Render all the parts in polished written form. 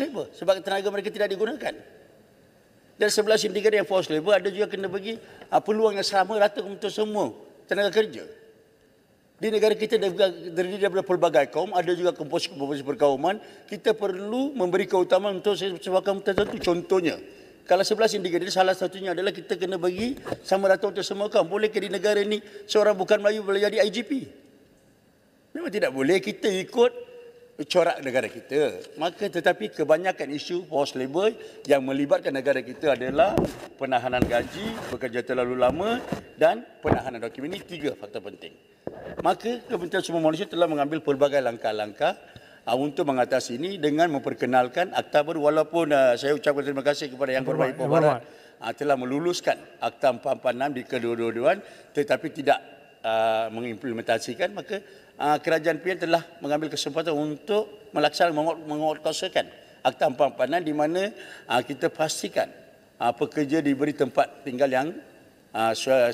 labor sebab tenaga mereka tidak digunakan. Dan 11 indikator yang forced labor ada juga kena bagi peluang yang sama rata untuk semua tenaga kerja. Di negara kita terdiri daripada pelbagai kaum, ada juga komposisi perkauman. Kita perlu memberi keutamaan untuk sebuah kaum tertentu. Contohnya, kalau 11 indikator, salah satunya adalah kita kena bagi sama rata untuk semua kaum. Bolehkah di negara ini seorang bukan Melayu boleh jadi IGP? Memang tidak boleh. Kita ikut corak negara kita. Maka tetapi kebanyakan isu forced labor yang melibatkan negara kita adalah penahanan gaji, bekerja terlalu lama dan penahanan dokumen. Ini 3 faktor penting. Maka Kementerian Sumber Manusia telah mengambil pelbagai langkah-langkah untuk mengatasi ini dengan memperkenalkan akta baru. Walaupun saya ucapkan terima kasih kepada Yang Berbaik Papua Barat telah meluluskan akta 446 di kedua-dua tetapi tidak mengimplementasikan, maka kerajaan PN telah mengambil kesempatan untuk melaksanakan menguatkuasakan akta 446 di mana kita pastikan pekerja diberi tempat tinggal yang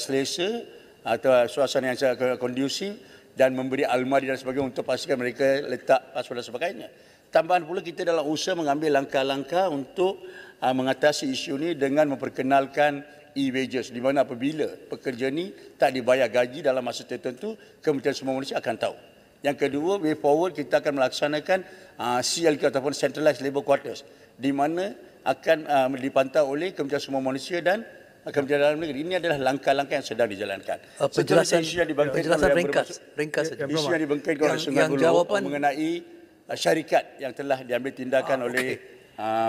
selesa atau suasana yang kondusif dan memberi almari dan sebagainya untuk pastikan mereka letak pasport dan sebagainya. Tambahan pula kita dalam usaha mengambil langkah-langkah untuk mengatasi isu ini dengan memperkenalkan e-wages di mana apabila pekerja ni tak dibayar gaji dalam masa tertentu, Kementerian Sumber Manusia akan tahu. Yang kedua, way forward kita akan melaksanakan CLQ ataupun Centralized Labour Quarters di mana akan dipantau oleh Kementerian Sumber Manusia dan Kementerian Dalam Negeri. Ini adalah langkah-langkah yang sedang dijalankan. Penjelasan ringkas saja. Isu yang dibangkitkan oleh Sungai Buloh mengenai syarikat yang telah diambil tindakan oleh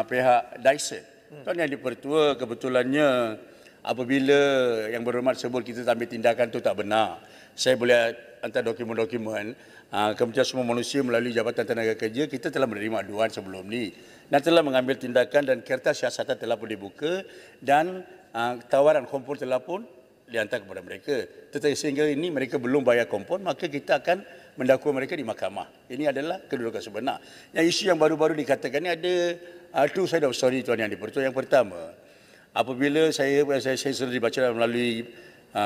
pihak Dyson. Tuan Yang di-Pertua, kebetulannya apabila Yang Berhormat sebut kita ambil tindakan itu tak benar. Saya boleh hantar dokumen-dokumen. Kementerian Sumber Manusia melalui Jabatan Tenaga Kerja, kita telah menerima aduan sebelum ni dan telah mengambil tindakan dan kertas siasatan telah pun dibuka dan tawaran kompon telah pun dihantar kepada mereka. Tetapi sehingga ini mereka belum bayar kompon, maka kita akan mendakwa mereka di mahkamah. Ini adalah kedudukan sebenar. Yang isu yang baru-baru dikatakan ini ada two side of story Tuan Yang di-Pertua. Yang pertama, apabila saya sudah dibaca melalui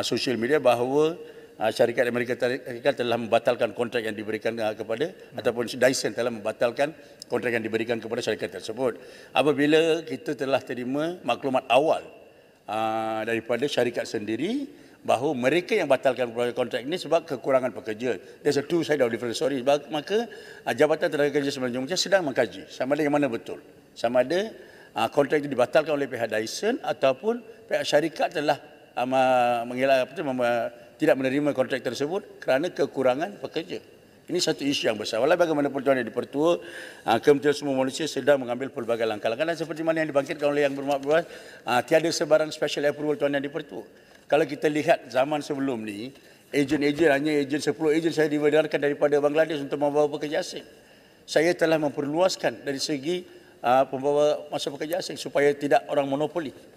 sosial media bahawa syarikat Amerika Syarikat telah membatalkan kontrak yang diberikan kepada ataupun Dyson telah membatalkan kontrak yang diberikan kepada syarikat tersebut. Apabila kita telah terima maklumat awal daripada syarikat sendiri bahawa mereka yang batalkan kontrak ini sebab kekurangan pekerja. There's a two side of different story. Maka Jabatan Tenaga Kerja Semenanjung Malaysia sedang mengkaji sama ada yang mana betul. Sama ada kontrak itu dibatalkan oleh pihak Dyson ataupun pihak syarikat telah tidak menerima kontrak tersebut kerana kekurangan pekerja. Ini satu isu yang besar. Walau bagaimanapun Tuan Yang di-Pertua, Kementerian Sumber Manusia sedang mengambil pelbagai langkah-langkah dan seperti mana yang dibangkitkan oleh Yang Berhormat, tiada sebarang special approval Tuan Yang di-Pertua. Kalau kita lihat zaman sebelum ni, ejen-ejen hanya ejen 10 ejen saya dibenarkan daripada Bangladesh untuk membawa pekerja asing. Saya telah memperluaskan dari segi pembawa masa pekerja asing supaya tidak orang monopoli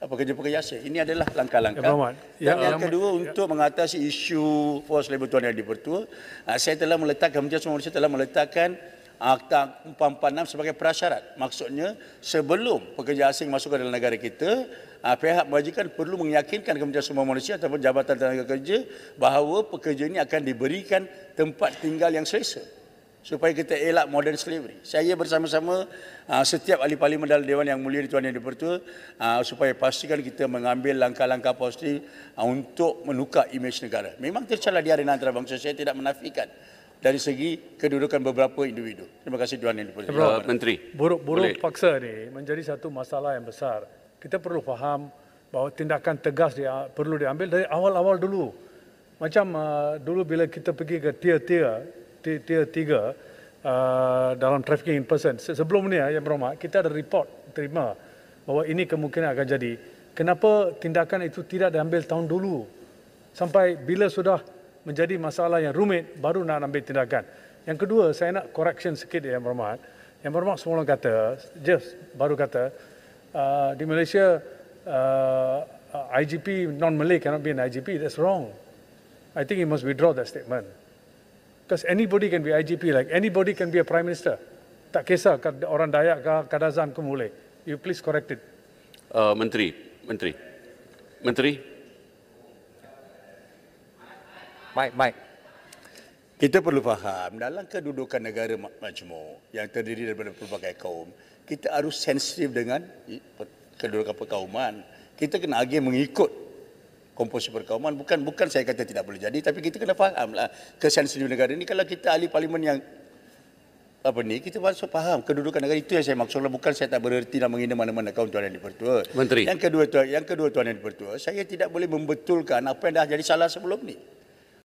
pekerja-pekerja asing. Ini adalah langkah-langkah. Yang kedua, untuk mengatasi isu forced labor Tuan Yang di-Pertua, saya telah meletakkan, Kementerian Sumber Manusia telah meletakkan Akta 446 sebagai prasyarat. Maksudnya, sebelum pekerja asing masuk ke dalam negara kita, pihak majikan perlu meyakinkan Kementerian Sumber Manusia ataupun Jabatan Tenaga Kerja bahawa pekerja ini akan diberikan tempat tinggal yang selesa supaya kita elak modern slavery. Saya bersama-sama setiap ahli parlimen dalam Dewan Yang Mulia Tuan Yang di-Pertua supaya pastikan kita mengambil langkah-langkah positif untuk menukar imej negara. Memang tercalar di arena antarabangsa, saya tidak menafikan dari segi kedudukan beberapa individu. Terima kasih Tuan Yang di-Pertua. Menteri. Buruh paksa ni menjadi satu masalah yang besar. Kita perlu faham bahawa tindakan tegas perlu diambil dari awal-awal dulu. Macam dulu bila kita pergi ke tier 3 dalam trafficking in person. Sebelum ni Yang Berhormat, kita ada report terima bahawa ini kemungkinan akan jadi. Kenapa tindakan itu tidak diambil tahun dulu? Sampai bila sudah menjadi masalah yang rumit, baru nak ambil tindakan. Yang kedua, saya nak correction sikit Yang Berhormat. Yang Berhormat semula kata, baru kata, di Malaysia, IGP non-Malay cannot be an IGP. That's wrong. I think he must withdraw that statement. Because anybody can be IGP, like anybody can be a Prime Minister. Tak kisah orang Dayak ke Kadazan ke boleh. You please correct it. Menteri. Mike. Kita perlu faham dalam kedudukan negara majmuk yang terdiri daripada pelbagai kaum, kita harus sensitif dengan kedudukan perkauman. Kita kena agih mengikut komposisi perkauman. Bukan saya kata tidak boleh jadi, tapi kita kena fahamlah kesensitif negara ini. Kalau kita ahli parlimen yang kita masuk faham kedudukan negara itu yang saya maksudlah. Bukan saya tak bererti nak menghina mana-mana kaum Tuan Yang di-Pertua. Menteri. Yang kedua Tuan Yang di-Pertua, saya tidak boleh membetulkan apa yang dah jadi salah sebelum ni.